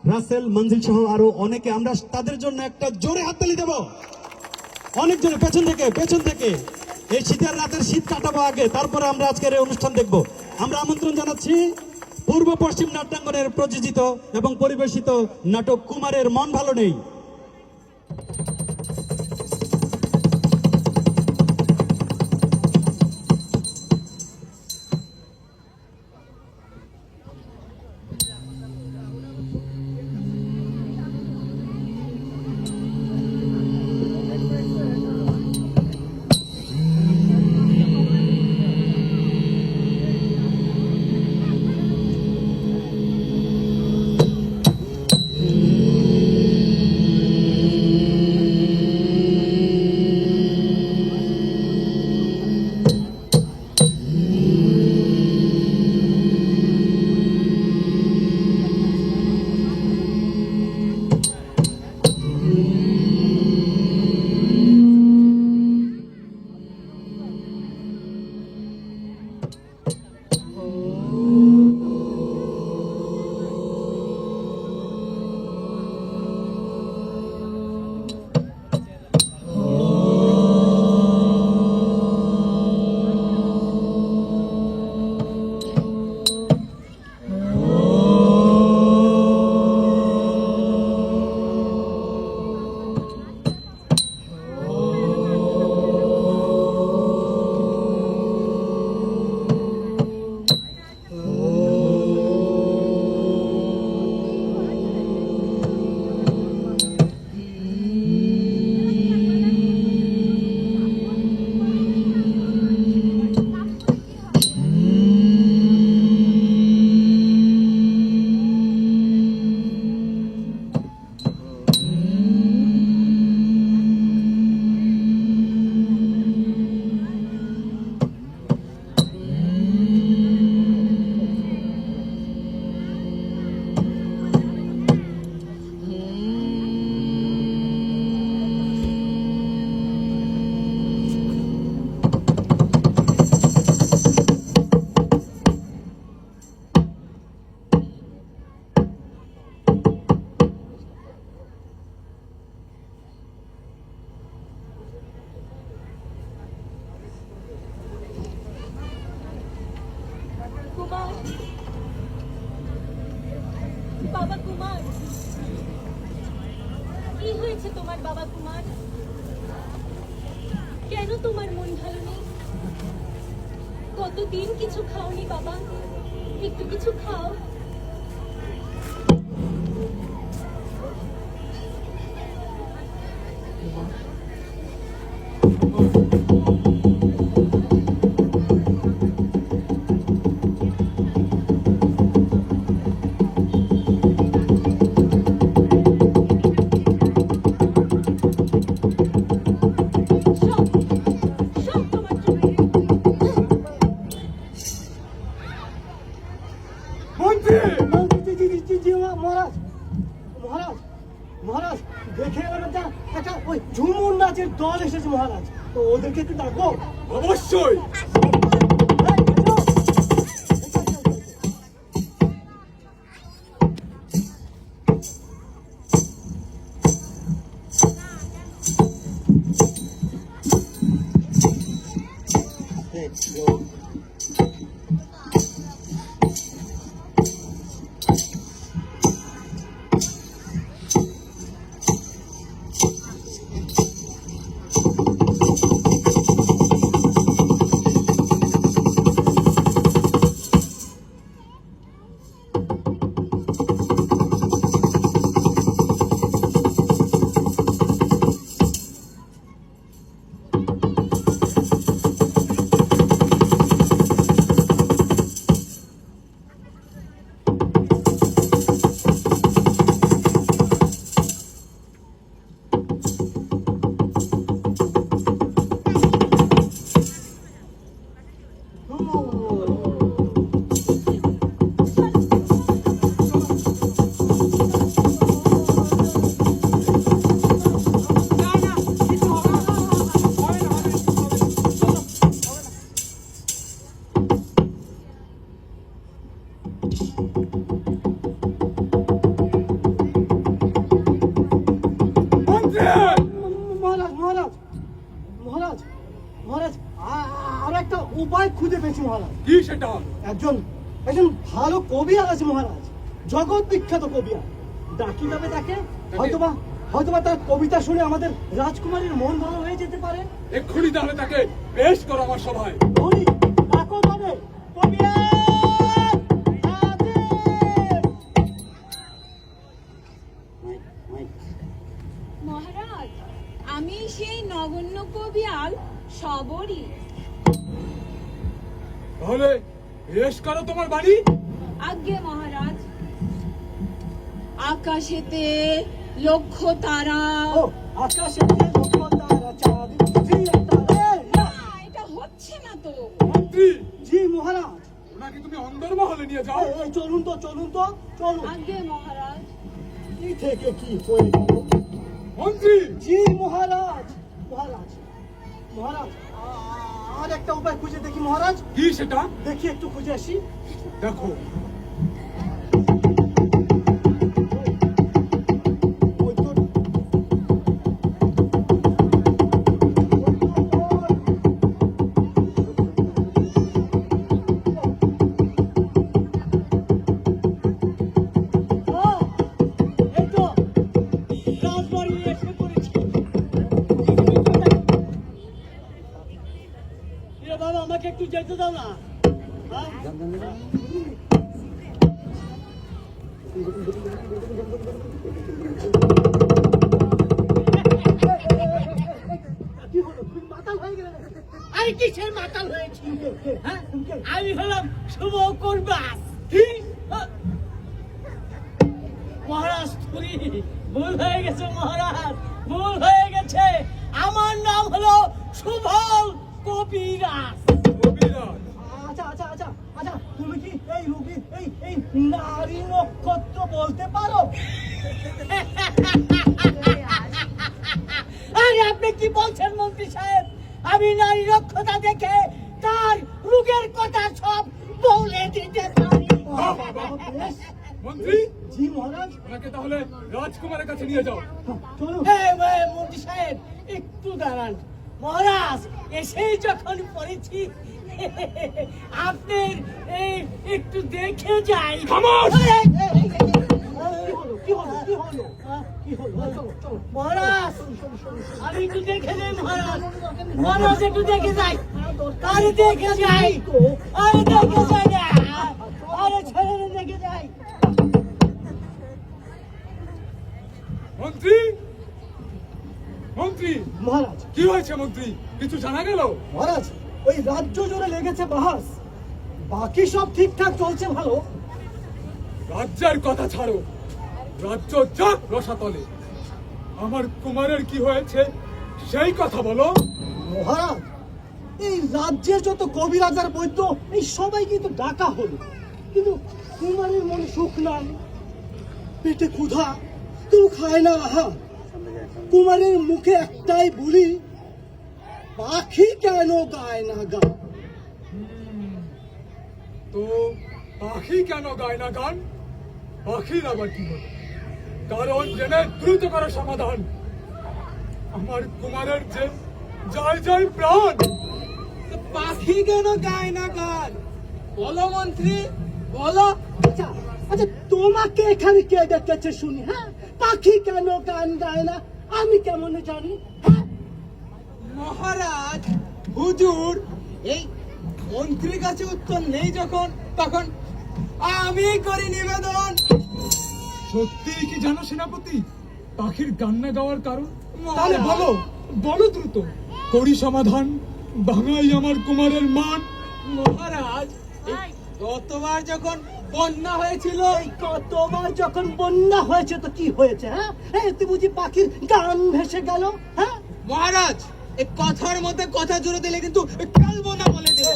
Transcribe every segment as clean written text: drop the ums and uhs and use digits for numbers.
রাসেল, মঞ্জিল সহ আরো অনেকে, আমরা তাদের জন্য একটা জোরে হাততালি দেব। অনেক জোরে, পেছন থেকে এই শীতের রাতের শীত কাটাবো আগে, তারপরে আমরা আজকের এই অনুষ্ঠান দেখব। আমরা আমন্ত্রণ জানাচ্ছি পূর্ব পশ্চিম নাট্যাঙ্গনের প্রযোজিত এবং পরিবেশিত নাটক কুমারের মন ভালো নেই। বাবা কুমার, কি হয়েছে তোমার বাবা কুমার? কেন তোমার মন ভালো নেই? কতদিন কিছু খাওনি বাবা, একটু কিছু খাও। মহারাজ দেখে একটা ওই ঝুমুর নাচের দল এসেছে মহারাজ, তো ওদেরকে একটু ডাকবো? অবশ্যই। পেয়েছি মহারাজ। কি সেটা? একজন একজন ভালো কবিয়াল আছে মহারাজ, জগৎ বিখ্যাত কবিয়াল। ডাকি যাবে তাকে, হয়তোবা তার কবিতা শুনে আমাদের রাজকুমারীর মন ভালো হয়ে যেতে পারে। এক্ষুনি তাহলে তাকে পেশ করো আমার সভায়। ধনী, ডাকো তবে, কবিয়াল হাজির! মহারাজ, আমি সেই নগণ্য কবিয়াল সবরই। তাহলে পেশ করো তোমার বাড়ি। আজ্ঞে মহারাজ। আকাশেতে লক্ষ তারা। ও আকাশে লক্ষ তারা, চাঁদ ঝিলিক তারা। না, এটা হচ্ছে না তো। মন্ত্রী, জি মহারাজ। ওনাকে তুমি অন্দরমহলে নিয়ে যাও। এই চলুন তো চলুন। আজ্ঞে মহারাজ। কি থেকে কি হয়ে গেল? মন্ত্রী, জি মহারাজ। আর একটা উপায় খুঁজে দেখি মহারাজ। কি সেটা? দেখি একটু খুঁজে আসি। দেখো। ওই তো- এই তো রাজবাড়ি এসে পড়েছি। এ বাবা, আমাকে একটু যেতে দাও না। হ্যাঁ? কি হলো? তুমি মাতাল হয়ে গেলে নাকি? আরে কিসের মাতাল হয়েছি? হ্যাঁ? আমি হলাম শুভ করবাস। কি? মহারাজ থুরি, ভুল হয়ে গেছে মহারাজ, ভুল হয়ে গেছে। আমার নাম হলো শুভল কবিরাজ। কবিরাজ, আচ্ছা, তুমি কি এই রোগী এই নারী নক্ষত্র বলতে পারো? আরে আপনি কি বলছেন মন্ত্রী সাহেব? আমি নারী রক্ষতা দেখে তার রোগের কথা সব বলে দিতে পারি। বেশ। মন্ত্রী, জি মহারাজ, ওনাকে তাহলে রাজকুমারের কাছে নিয়ে যাও। চলুন। মন্ত্রী সাহেব একটু দাঁড়ান। মহারাজ এসেই যখন পড়েছি, আপনার এই একটু দেখে যাই। খামোশ! কি হলো? চলো। মহারাজ আমি একটু দেখে যাই। মহারাজ একটু দেখে যাই। আরে দেখে যাই না। আরে ছেড়ে দেখে যাই। মন্ত্রী, মহারাজ, কি হয়েছে মন্ত্রী? কিছু জানা গেল? মহারাজ, ওই রাজ্য জুড়ে লেগেছে বাহাস, বাকি সব ঠিকঠাক চলছে ভালো। রাজ্যের কথা ছাড়ো, রাজ্য যাক রসাতলে। আমার কুমারের কি হয়েছে সেই কথা বলো। মহারাজ, এই রাজ্যের যত কবিরাজ আর বৈদ্য, এই সবাই কিন্তু ডাকা হলো, কিন্তু কুমারের মনে সুখ নাই, পেটে ক্ষুধা, কেউ খায় না আহার। কুমারের মুখে একটাই বলি, পাখি কেন গায় না গান? তো পাখি কেন গায় না গান? পাখির আবার কি বলে? কারণ জেনে দ্রুত করো সমাধান। আমার কুমারের যে যায় প্রাণ। পাখি কেন গায় না গান? বলো মন্ত্রী, বলো। আচ্ছা, তোমাকে এখানে কে ডেকেছে শুনি? হ্যাঁ, পাখি কেন গান গায় না আমি কেমন জানি? হ্যাঁ, মহারাজ, হুজুর, এই মন্ত্রীর কাছে উত্তর নেই যখন, তখন আমি করি নিবেদন। সত্যি কি জানো সেনাপতি পাখির গান না গাওয়ার কারণ? তাহলে বলো। বলো দ্রুত, করি সমাধান, ভাঙাই আমার কুমারের মান। মহারাজ, এই গতবার যখন বন্যা হয়েছিল, এই কতবার যখন বন্যা হয়েছে তো কি হয়েছে? হ্যাঁ, তুই বুঝি পাখির গান ভেসে গেল? হ্যাঁ, মহারাজ এই কথার মধ্যে কথা জুড়ে দিলে কিন্তু খেলবো না বলে দিলে।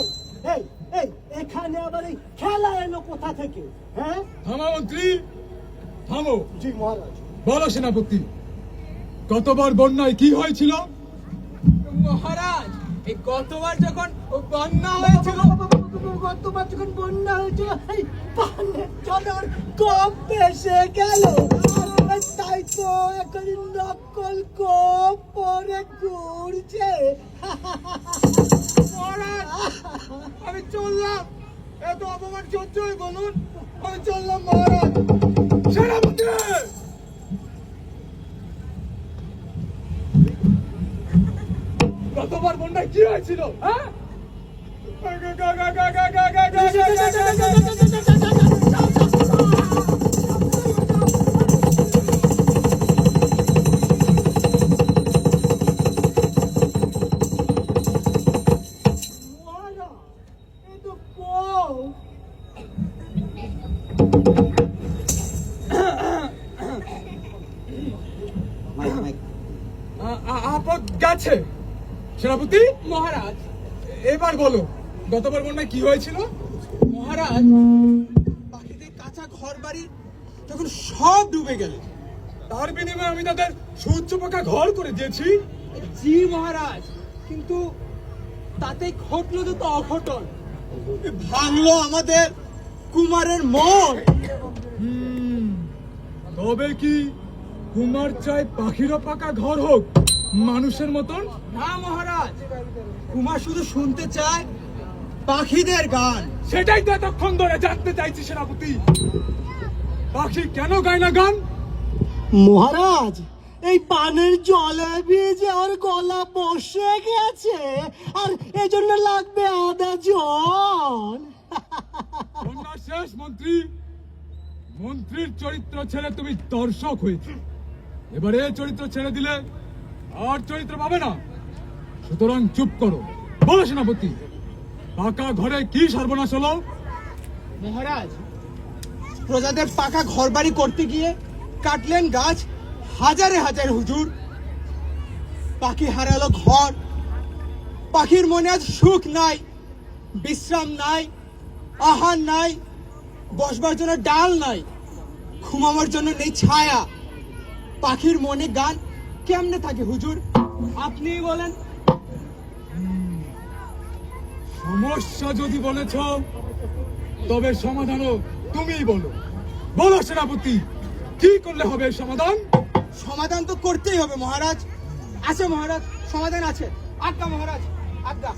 এই এখানে আবার এই খেলা এলো কোথা থেকে? হ্যাঁ, থামো মন্ত্রী, থামো। জি মহারাজ। বলো সেনাপতি, গতবার বন্যায় কি হয়েছিল? মহারাজ এই গতবার যখন বন্যা হয়েছিল, গতবার যখন বন্যা হয়েছিল, এই পানের জলের কম ভেসে গেল, তাই তো এখন নকল কপ পরে ঘুরছে। মহারাজ আমি হয়েছিল হ্যাঁ? মহারাজ এই তো বউ। আপদ গেছে সেনাপতি। মহারাজ এবার বলো গতবার বন্যায় কি হয়েছিল? মহারাজ, পাখিদের কাঁচা ঘর বাড়ি যখন সব ডুবে গেল। তার বিনিময়ে আমি তাদের সূর্য পাকা ঘর করে দিয়েছি। জি মহারাজ, কিন্তু তাতে ঘটলো তো অঘটন। ভাঙলো আমাদের কুমারের মন। তবে কি কুমার চায় পাখিরও পাকা ঘর হোক মানুষের মতন? না মহারাজ, কুমার শুধু শুনতে চায় পাখিদের গান। সেটাই তো এতক্ষণ ধরে জানতে চাইছি সেনাপতি। পাখি কেন গায় না গান? মহারাজ এই পানের জলে ভিজে ওর গলা বসে গেছে, আর এজন্য লাগবে আদা জল। বন্যা শেষ মন্ত্রী। মন্ত্রীর চরিত্র ছেড়ে তুমি দর্শক হয়েছে। এবারে চরিত্র ছেড়ে দিলে আর চরিত্র পাবে না। সুতরাং চুপ করো। বলো সেনাপতি, পাকা ঘরে কি সর্বনাশ হলো? মহারাজ, প্রজাদের পাকা ঘর বাড়ি করতে গিয়ে কাটলেন গাছ হাজারে হাজার হুজুর। পাখি হারালো ঘর। পাখির মনে আজ সুখ নাই, বিশ্রাম নাই, আহার নাই, বসবার জন্য ডাল নাই, ঘুমাবার জন্য নেই ছায়া। পাখির মনে গান কেমনে থাকে হুজুর, আপনিই বলেন। সমস্যা যদি বলেছ তবে সমাধানও তুমিই বলো। বলো সেনাপতি, কি করলে হবে এর সমাধান? সমাধান তো করতেই হবে মহারাজ। আছে মহারাজ, সমাধান আছে। আজ্ঞা মহারাজ, আজ্ঞা।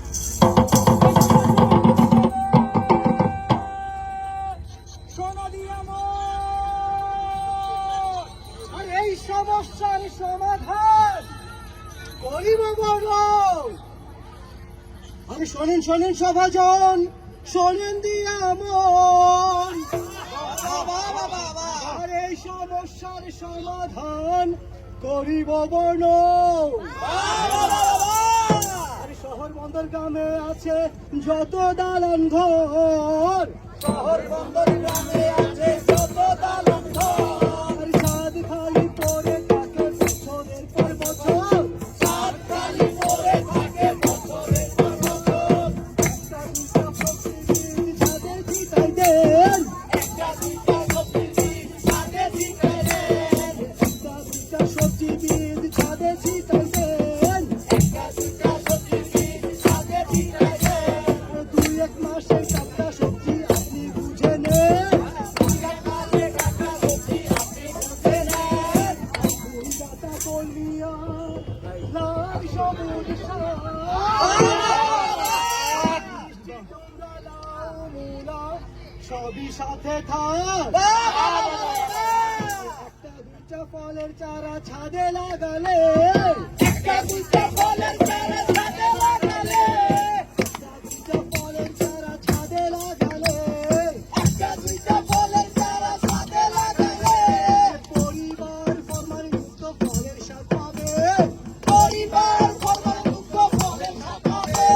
আর এই সমস্যার সমাধান করিব বড়। আমি শোনেন শোনেন সভাজন, শোনেন দিয়া মন। আর এই সমস্যার সমাধান করিব বর্ণ। আর শহর বন্দর গ্রামে আছে যত দালান ঘর, শহর বন্দর গ্রামে আছে যত দালান ঘর। আর চাঁদ খালি পড়ে থাকে বছরের পর বছর, চাঁদ খালি পড়ে থাকে বছরের পর বছর। একটা দুটা প্রতিদিন ছাদে ছিটাই দেন, একটা দুটা প্রতিদিন ছাদে ছিটাই দেন, একটা দুটা সবজি বীজ ছাদে ছিটাই দেন, একটা দুটা সবজি বীজ ছাদে ছিটাই দেন। দুই এক মাসে কাটা সবজি আপনি বুঝে নেন, দুই এক মাসে কাটা সবজি আপনি বুঝে নেন। ফুল গাঁদা কলিয়া লাল সবুজ শাক, মিষ্টি কুমড়া লাউ মূলা সবই সাথে থাক। একটা দুইটা ফলের চারা ছাদে লাগালে, একটা দুইটা ফলের চারা ছাদে লাগালে, একটা দুইটা ফলের চারা ছাদে লাগালে, একটা দুইটা ফলের চারা ছাদে লাগালে পরিবার ফরমান মুক্ত ফলের স্বাদ পাবে, পরিবার ফরমান মুক্ত ফলের স্বাদ পাবে।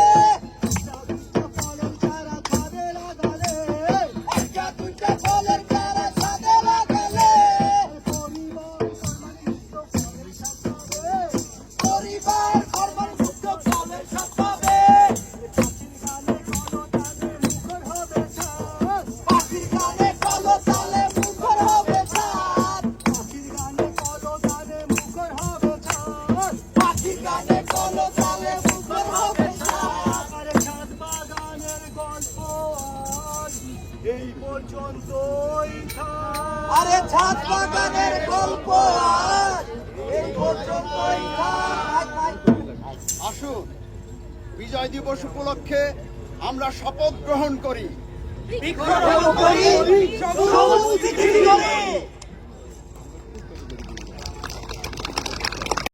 একটা দুইটা ফলের চারা ছাদে লাগালে, একটা দুইটা ফলের চারা ছাদে লাগালে পরিবার ফরমান মুক্ত ফলের স্বাদ পাবে, পরিবার ফরমান মুক্ত ফলের স্বাদ পাবে। পাখির গানে কলো তালে মুখর হবে ছাদ, পাখির গানে কলো তালে মুখর হবে ছাদ, পাখির গানে কলো তালে মুখর হবে ছাদ। আরে ছাদ বাগানের গল্প আজ এই পর্যন্তই থাক। আরে ছাদ বাগানের গল্প আজ এই পর্যন্তই থাক। আসুন, বিজয় দিবস উপলক্ষে আমরা শপথ গ্রহণ করি। বৃক্ষরোপণ করি, সবুজ পৃথিবী